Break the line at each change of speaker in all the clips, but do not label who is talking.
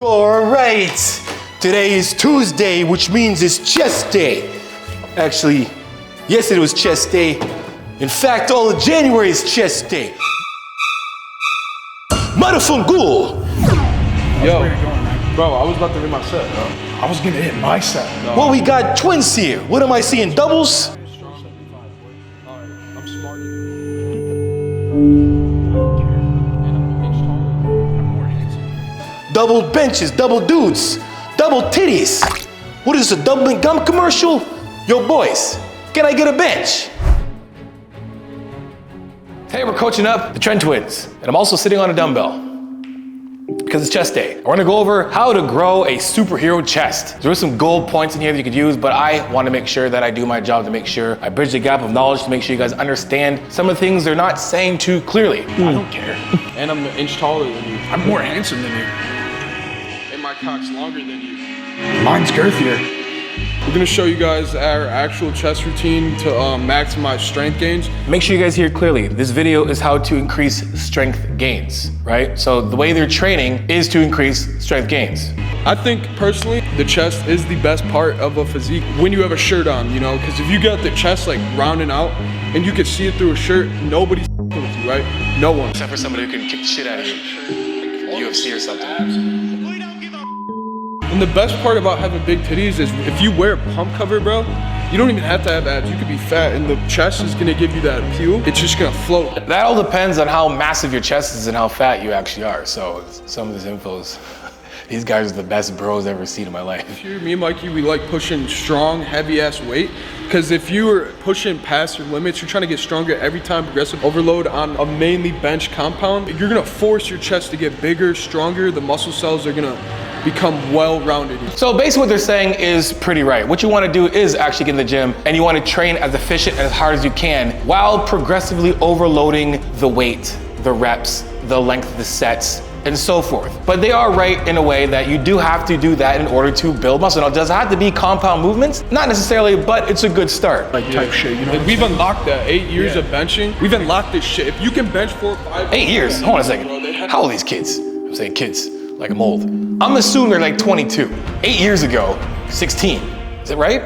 All right, today is Tuesday, which means it's chest day. Actually, yesterday was chest day. In fact, all of January is chest day. Madafungul!
Yo, bro, I was about to hit my set, bro.
I was gonna hit my set.
No.
Well, we got twins here. What am I seeing, doubles?
I'm smart.
Double benches, double dudes, double titties. What is this, a double gum commercial? Yo, boys, can I get a bench? Hey, we're coaching up the Tren twins, and I'm also sitting on a dumbbell because it's chest day. We're gonna go over how to grow a superhero chest. There are some gold points in here that you could use, but I wanna make sure that I do my job to make sure I bridge the gap of knowledge to make sure you guys understand some of the things they're not saying too clearly.
I don't care.
And I'm an inch taller than you.
I'm more handsome than you.
And my cock's longer than you.
Mine's girthier.
We're gonna show you guys our actual chest routine to maximize strength gains.
Make sure you guys hear clearly. This video is how to increase strength gains, right? So the way they're training is to increase strength gains.
I think personally, the chest is the best part of a physique when you have a shirt on, you know, because if you got the chest like rounding out and you can see it through a shirt, nobody's with you, right? No one.
Except for somebody who can kick the shit out of you. UFC or something.
And the best part about having big titties is if you wear a pump cover, bro, you don't even have to have abs. You could be fat and the chest is gonna give you that appeal. It's just gonna float.
That all depends on how massive your chest is and how fat you actually are. So some of this info is, these guys are the best bros I've ever seen in my life.
If you're me and Mikey, we like pushing strong, heavy ass weight. Because if you are pushing past your limits, you're trying to get stronger every time, progressive overload on a mainly bench compound. You're gonna force your chest to get bigger, stronger. The muscle cells are gonna become well-rounded.
So basically what they're saying is pretty right. What you want to do is actually get in the gym and you want to train as efficient and as hard as you can while progressively overloading the weight, the reps, the length of the sets, and so forth. But they are right in a way that you do have to do that in order to build muscle. Now, does it have to be compound movements? Not necessarily, but it's a good start.
Like type shit, you know.
Like we've unlocked that 8 years of benching. We've unlocked this shit. If you can bench 4 or 5.
8 years, hold on a second. How old are these kids? I'm saying kids, like I'm old. I'm assuming they're like 22. 8 years ago, 16. Is it right?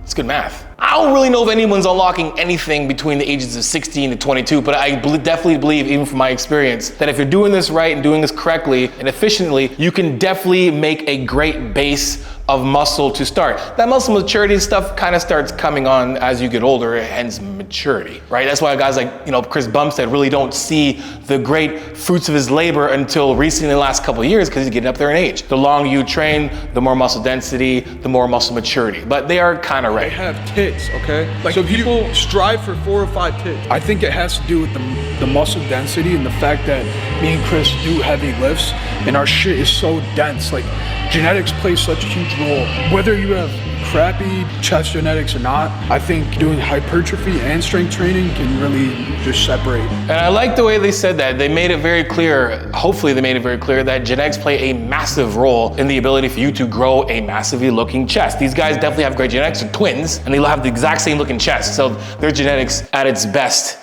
It's good math. I don't really know if anyone's unlocking anything between the ages of 16 to 22, but I definitely believe, even from my experience, that if you're doing this right and doing this correctly and efficiently, you can definitely make a great base of muscle to start. That muscle maturity stuff kind of starts coming on as you get older, hence maturity, right? That's why guys like, you know, Chris Bumstead really don't see the great fruits of his labor until recently in the last couple of years because he's getting up there in age. The longer you train, the more muscle density, the more muscle maturity. But they are kind of right.
They have tits, okay? Like so people strive for 4 or 5 tits.
I think it has to do with the muscle density and the fact that me and Chris do heavy lifts and our shit is so dense. Like genetics play such a huge role. Whether you have crappy chest genetics or not, I think doing hypertrophy and strength training can really just separate.
And I like the way they said that. They made it very clear, hopefully they made it very clear that genetics play a massive role in the ability for you to grow a massively looking chest. These guys definitely have great genetics, they're twins, and they have the exact same looking chest. So their genetics at its best.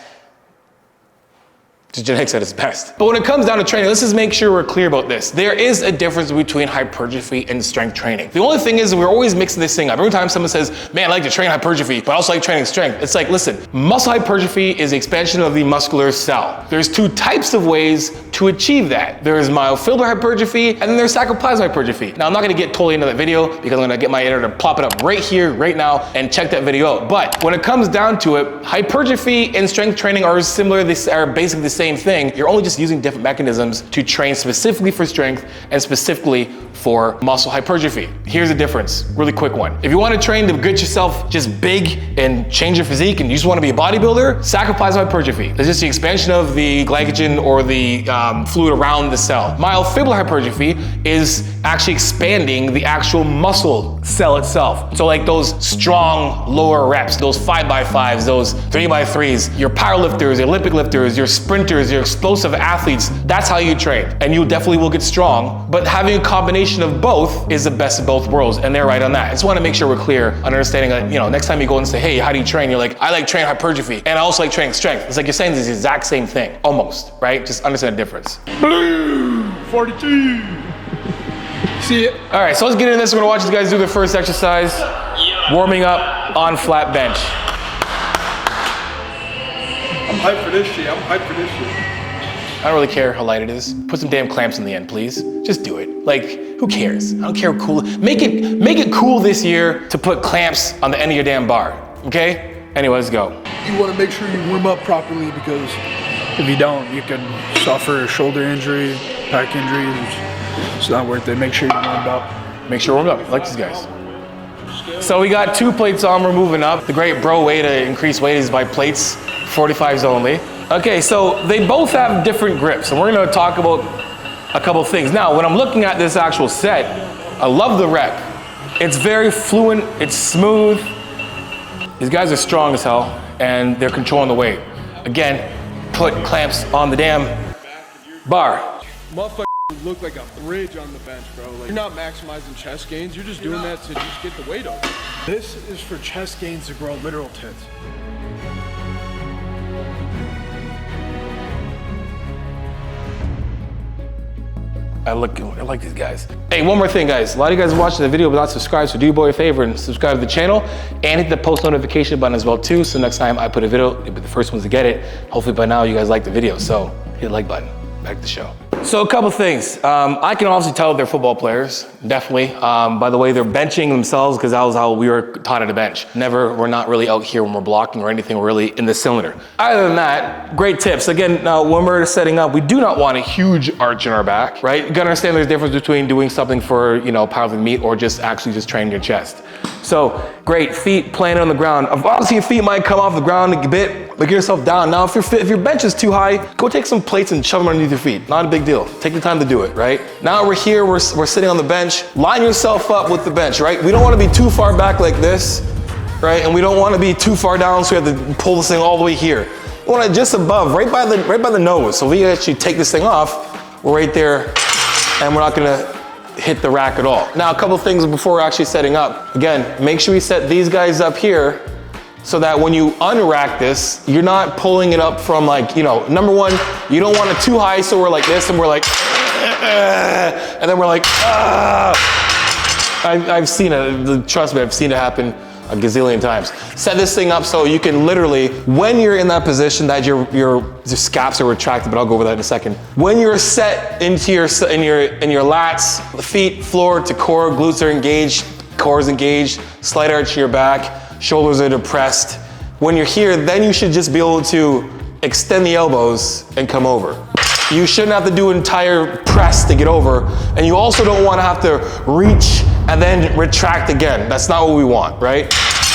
Genetics at its best. But when it comes down to training, let's just make sure we're clear about this. There is a difference between hypertrophy and strength training. The only thing is we're always mixing this thing up. Every time someone says, man, I like to train hypertrophy, but I also like training strength. It's like, listen, muscle hypertrophy is the expansion of the muscular cell. There's 2 types of ways to achieve that. There is myofibril hypertrophy, and then there's sarcoplasmic hypertrophy. Now, I'm not gonna get totally into that video because I'm gonna get my editor to plop it up right here, right now, and check that video out. But when it comes down to it, hypertrophy and strength training are similar, they are basically the same thing. You're only just using different mechanisms to train specifically for strength and specifically for muscle hypertrophy. Here's the difference, really quick one. If you want to train to get yourself just big and change your physique and you just want to be a bodybuilder, sarcoplasmic hypertrophy. It's just the expansion of the glycogen or the fluid around the cell. Myofibril hypertrophy is actually expanding the actual muscle cell itself. So like those strong lower reps, those 5x5s, those 3x3s, your powerlifters, your Olympic lifters, your sprinters, your explosive athletes, that's how you train. And you definitely will get strong, but having a combination of both is the best of both worlds, and they're right on that. I just want to make sure we're clear on understanding that, you know, next time you go and say, hey, how do you train? You're like, I like training hypertrophy, and I also like training strength. It's like you're saying the exact same thing, almost, right? Just understand the difference.
Blue 42. See it?
All right, so let's get into this. We're gonna watch these guys do their first exercise, warming up on flat bench.
I'm hyped for this shit.
I don't really care how light it is. Put some damn clamps in the end, please. Just do it. Like, who cares? I don't care how cool. Make it cool this year to put clamps on the end of your damn bar, okay? Anyway, let's go.
You want to make sure you warm up properly, because if you don't, you can suffer a shoulder injury, back injuries. It's not worth it. Make sure you're warmed up.
Make sure we're warmed up, like these guys. So we got 2 plates on, we're moving up. The great bro way to increase weight is by plates, 45s only. Okay, so they both have different grips, and we're gonna talk about a couple things. Now, when I'm looking at this actual set, I love the rep. It's very fluent, it's smooth. These guys are strong as hell, and they're controlling the weight. Again, put clamps on the damn bar.
Motherfucker look like a bridge on the bench, bro. Like, you're not maximizing chest gains. You're just doing that to just get the weight up.
This is for chest gains to grow literal tits.
I like these guys. Hey, one more thing, guys. A lot of you guys are watching the video but not subscribed, so do your boy a favor and subscribe to the channel and hit the post notification button as well too, so next time I put a video, you'll be the first ones to get it. Hopefully by now you guys like the video, so hit the like button. Back to the show. So a couple things. I can obviously tell they're football players, definitely. By the way, they're benching themselves because that was how we were taught at a bench. We're not really out here when we're blocking or anything, we're really in the cylinder. Other than that, great tips. Again, when we're setting up, we do not want a huge arch in our back, right? You gotta understand there's a difference between doing something for, powerlifting meet or just actually just training your chest. So great, feet planted on the ground. Obviously your feet might come off the ground a bit, but get yourself down. Now if your bench is too high, go take some plates and shove them underneath your feet. Not a big deal. Take the time to do it, right? Now we're here, we're sitting on the bench. Line yourself up with the bench, right? We don't wanna be too far back like this, right? And we don't wanna be too far down so we have to pull this thing all the way here. We want it just above, right by the nose. So if we actually take this thing off, we're right there and we're not gonna hit the rack at all. Now, a couple things before we're actually setting up. Again, make sure we set these guys up here so that when you unrack this, you're not pulling it up from number one, you don't want it too high so we're like this and we're like, and then we're like, I've seen it, trust me, I've seen it happen a gazillion times. Set this thing up so you can literally, when you're in that position that your scaps are retracted, but I'll go over that in a second. When you're set into your lats, the feet, floor to core, glutes are engaged, core is engaged, slight arch in your back, shoulders are depressed. When you're here, then you should just be able to extend the elbows and come over. You shouldn't have to do an entire press to get over, and you also don't want to have to reach and then retract again. That's not what we want, right?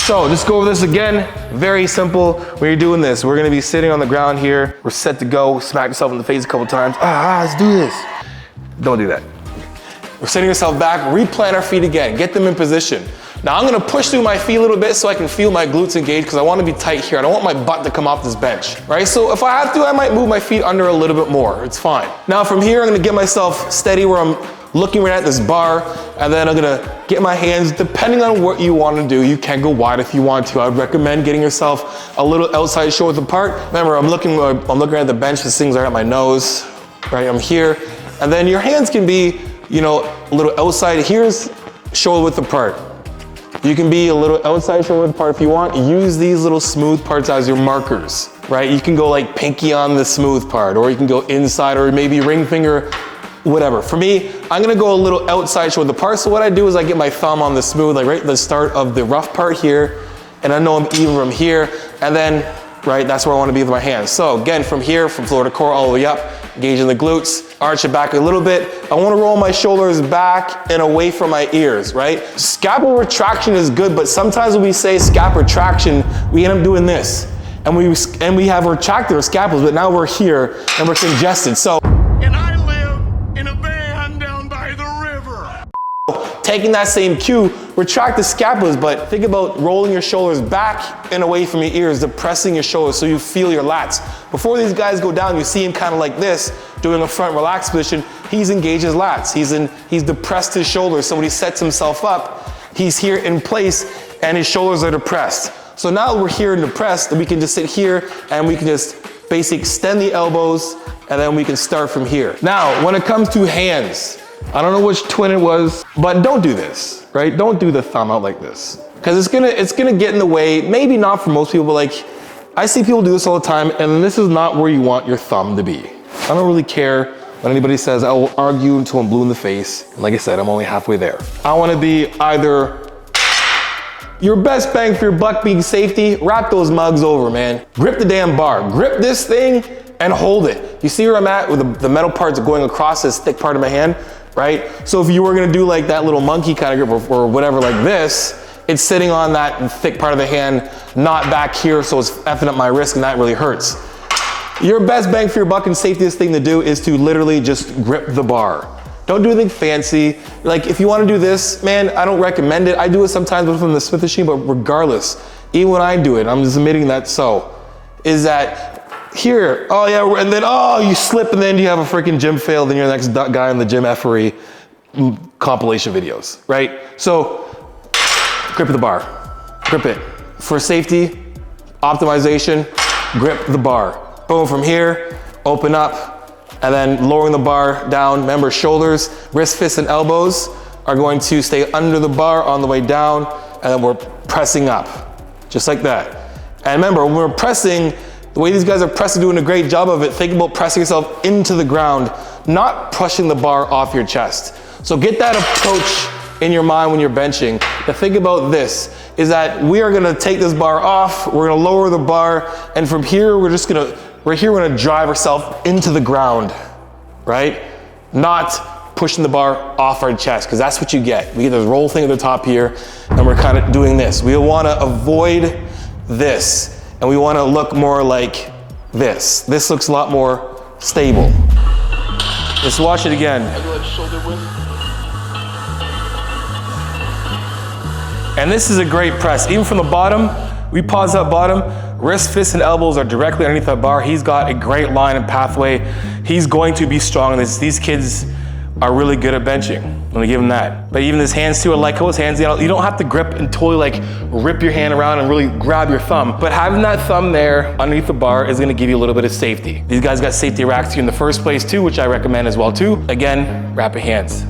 So just go over this again. Very simple. When you're doing this, we're gonna be sitting on the ground here. We're set to go. Smack yourself in the face a couple times. Let's do this. Don't do that. We're setting yourself back. Replant our feet again. Get them in position. Now I'm gonna push through my feet a little bit so I can feel my glutes engaged because I wanna be tight here. I don't want my butt to come off this bench, right? So if I have to, I might move my feet under a little bit more. It's fine. Now from here, I'm gonna get myself steady where I'm looking right at this bar, and then I'm gonna get my hands, depending on what you wanna do, you can go wide if you want to. I would recommend getting yourself a little outside shoulder apart. Remember, I'm looking at the bench, this thing's right at my nose, right? I'm here. And then your hands can be, a little outside. Here's shoulder width apart. You can be a little outside shoulder width apart if you want. Use these little smooth parts as your markers, right? You can go like pinky on the smooth part, or you can go inside, or maybe ring finger, whatever. For me, I'm gonna go a little outside shoulder apart. So what I do is I get my thumb on the smooth, like right at the start of the rough part here, and I know I'm even from here, and then, right, that's where I wanna be with my hands. So again, from here, from floor to core, all the way up, engaging the glutes, arch it back a little bit. I wanna roll my shoulders back and away from my ears, right? Scapular retraction is good, but sometimes when we say scap retraction, we end up doing this. And we have retracted our scapulas, but now we're here and we're congested. So, taking that same cue, retract the scapulas, but think about rolling your shoulders back and away from your ears, depressing your shoulders so you feel your lats. Before these guys go down, you see him kind of like this, doing a front relaxed position. He's engaged his lats. He's depressed his shoulders. So when he sets himself up, he's here in place and his shoulders are depressed. So now we're here and depressed, we can just sit here and we can just basically extend the elbows and then we can start from here. Now, when it comes to hands, I don't know which twin it was, but don't do this, right? Don't do the thumb out like this. Because it's gonna get in the way, maybe not for most people, but like, I see people do this all the time, and this is not where you want your thumb to be. I don't really care when anybody says, I will argue until I'm blue in the face. Like I said, I'm only halfway there. I wanna be either your best bang for your buck being safety, wrap those mugs over, man. Grip the damn bar. Grip this thing and hold it. You see where I'm at with the metal parts going across this thick part of my hand, right? So if you were gonna do like that little monkey kind of grip or whatever like this, it's sitting on that thick part of the hand, not back here, so it's effing up my wrist and that really hurts. Your best bang for your buck and safetiest thing to do is to literally just grip the bar. Don't do anything fancy. Like if you wanna do this, man, I don't recommend it. I do it sometimes from the Smith machine, but regardless, even when I do it, I'm just admitting that is that here, oh yeah, and then, oh, you slip and then you have a freaking gym fail, then you're the next guy in the gym effery compilation videos, right? So, grip the bar, grip it. For safety, optimization, grip the bar. Boom, from here, open up, and then lowering the bar down. Remember, shoulders, wrists, fists, and elbows are going to stay under the bar on the way down, and then we're pressing up, just like that. And remember, when we're pressing, the way these guys are pressing, doing a great job of it, think about pressing yourself into the ground, not pushing the bar off your chest. So get that approach in your mind when you're benching. The thing about this is that we are gonna take this bar off, we're gonna lower the bar, and from here, we're gonna drive ourselves into the ground, right? Not pushing the bar off our chest, because that's what you get. We get this roll thing at the top here, and we're kind of doing this. We wanna avoid this, and we wanna look more like this. This looks a lot more stable. Let's watch it again. And this is a great press. Even from the bottom, we pause that bottom, wrists, fists, and elbows are directly underneath that bar. He's got a great line and pathway. He's going to be strong in this. These kids are really good at benching. I'm gonna give him that. But even his hands too, I like how his hands, you don't have to grip and totally like rip your hand around and really grab your thumb. But having that thumb there underneath the bar is gonna give you a little bit of safety. These guys got safety racks here in the first place too, which I recommend as well too. Again, wrap your hands.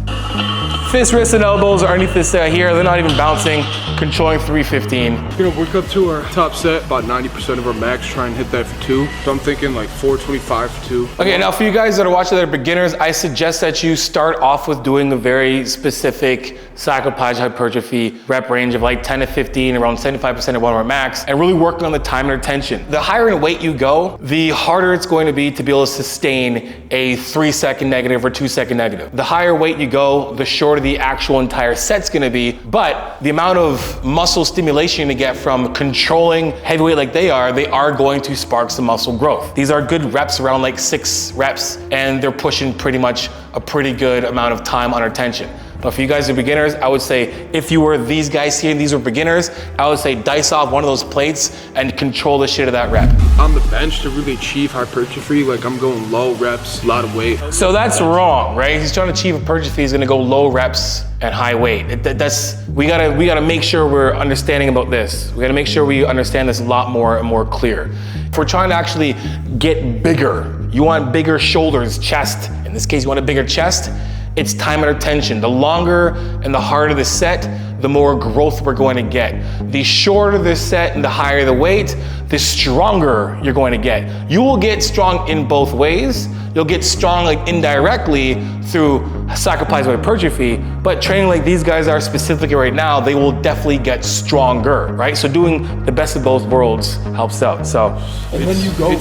Fists, wrists, and elbows are underneath this here. They're not even bouncing, controlling 315.
We're gonna work up to our top set, about 90% of our max, try and hit that for 2. So I'm thinking like 425 for 2.
Okay, now for you guys that are watching that are beginners, I suggest that you start off with doing a very specific sarcopage hypertrophy rep range of like 10 to 15, around 75% of one of our max, and really working on the time and retention. The higher in weight you go, the harder it's going to be to be able to sustain a 3-second negative or 2-second negative. The higher weight you go, the shorter the actual entire set's gonna be, but the amount of muscle stimulation you get from controlling heavyweight like they are going to spark some muscle growth. These are good reps, around like 6 reps, and they're pushing pretty much a pretty good amount of time under tension. But for you guys who are beginners, I would say if you were these guys here and these were beginners, I would say dice off one of those plates and control the shit of that rep.
On the bench to really achieve hypertrophy, like I'm going low reps, a lot of weight.
So that's wrong, right? He's trying to achieve hypertrophy, he's gonna go low reps and high weight. We gotta make sure we're understanding about this. We gotta make sure we understand this a lot more and more clear. If we're trying to actually get bigger, you want bigger shoulders, chest. In this case, you want a bigger chest. It's time under tension. The longer and the harder the set, the more growth we're going to get. The shorter the set and the higher the weight, the stronger you're going to get. You will get strong in both ways. You'll get strong like indirectly through sarcopage hypertrophy, but training like these guys are specifically right now, they will definitely get stronger, right? So doing the best of both worlds helps out. So,
and then you go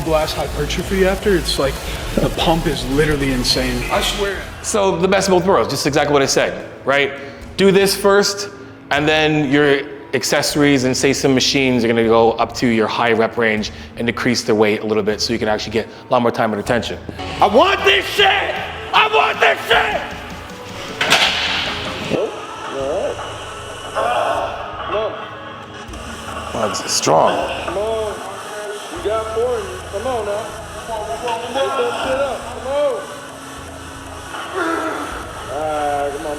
blast hypertrophy after, it's like the pump is literally insane. I swear.
So the best of both worlds, just exactly what I said, right? Do this first, and then your accessories and say some machines are gonna go up to your high rep range and decrease their weight a little bit so you can actually get a lot more time and attention. I want this shit! I want this shit! Oh, it's strong.
Come on, you got 4 in you. Come on now. Get that shit up. Come on. Come on.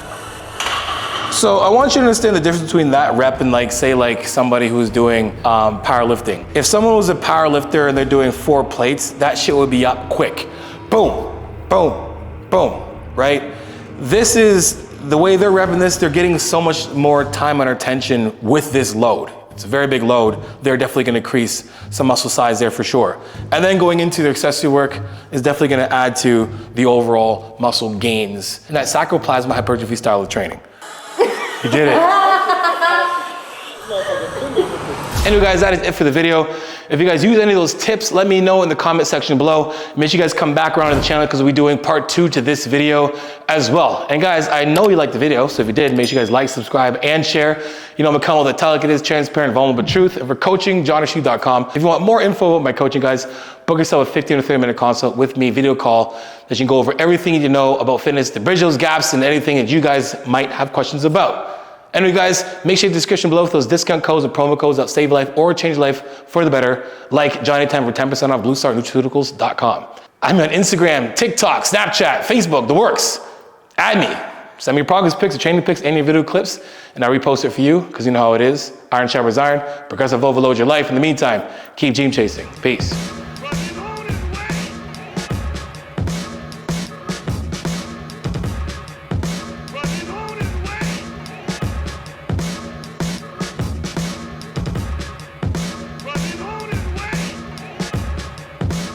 So I want you to understand the difference between that rep and like, say like somebody who's doing powerlifting. If someone was a powerlifter and they're doing 4 plates, that shit would be up quick. Boom, boom, boom. right? This is the way they're repping this, they're getting so much more time and attention with this load. It's a very big load. They're definitely gonna increase some muscle size there for sure. And then going into the accessory work is definitely gonna add to the overall muscle gains in that sacroplasma hypertrophy style of training. You did it. Anyway guys, that is it for the video. If you guys use any of those tips, let me know in the comment section below. Make sure you guys come back around to the channel because we'll be doing part 2 to this video as well. And guys, I know you liked the video, so if you did, make sure you guys like, subscribe, and share. You know, I'm a channel that tell like it is, transparent, vulnerable truth. And for coaching, johnoshu.com. If you want more info about my coaching, guys, book yourself a 15 or 30-minute consult with me, video call, that you can go over everything you need to know about fitness, to bridge those gaps, and anything that you guys might have questions about. Anyway guys, make sure you description below for those discount codes and promo codes that save life or change life for the better, like Johnny10 for 10% off BlueStarNutraceuticals.com. I'm on Instagram, TikTok, Snapchat, Facebook, the works. Add me. Send me your progress pics or training pics, any video clips, and I'll repost it for you, because you know how it is. Iron sharpens iron, progressive overload your life. In the meantime, keep dream chasing. Peace.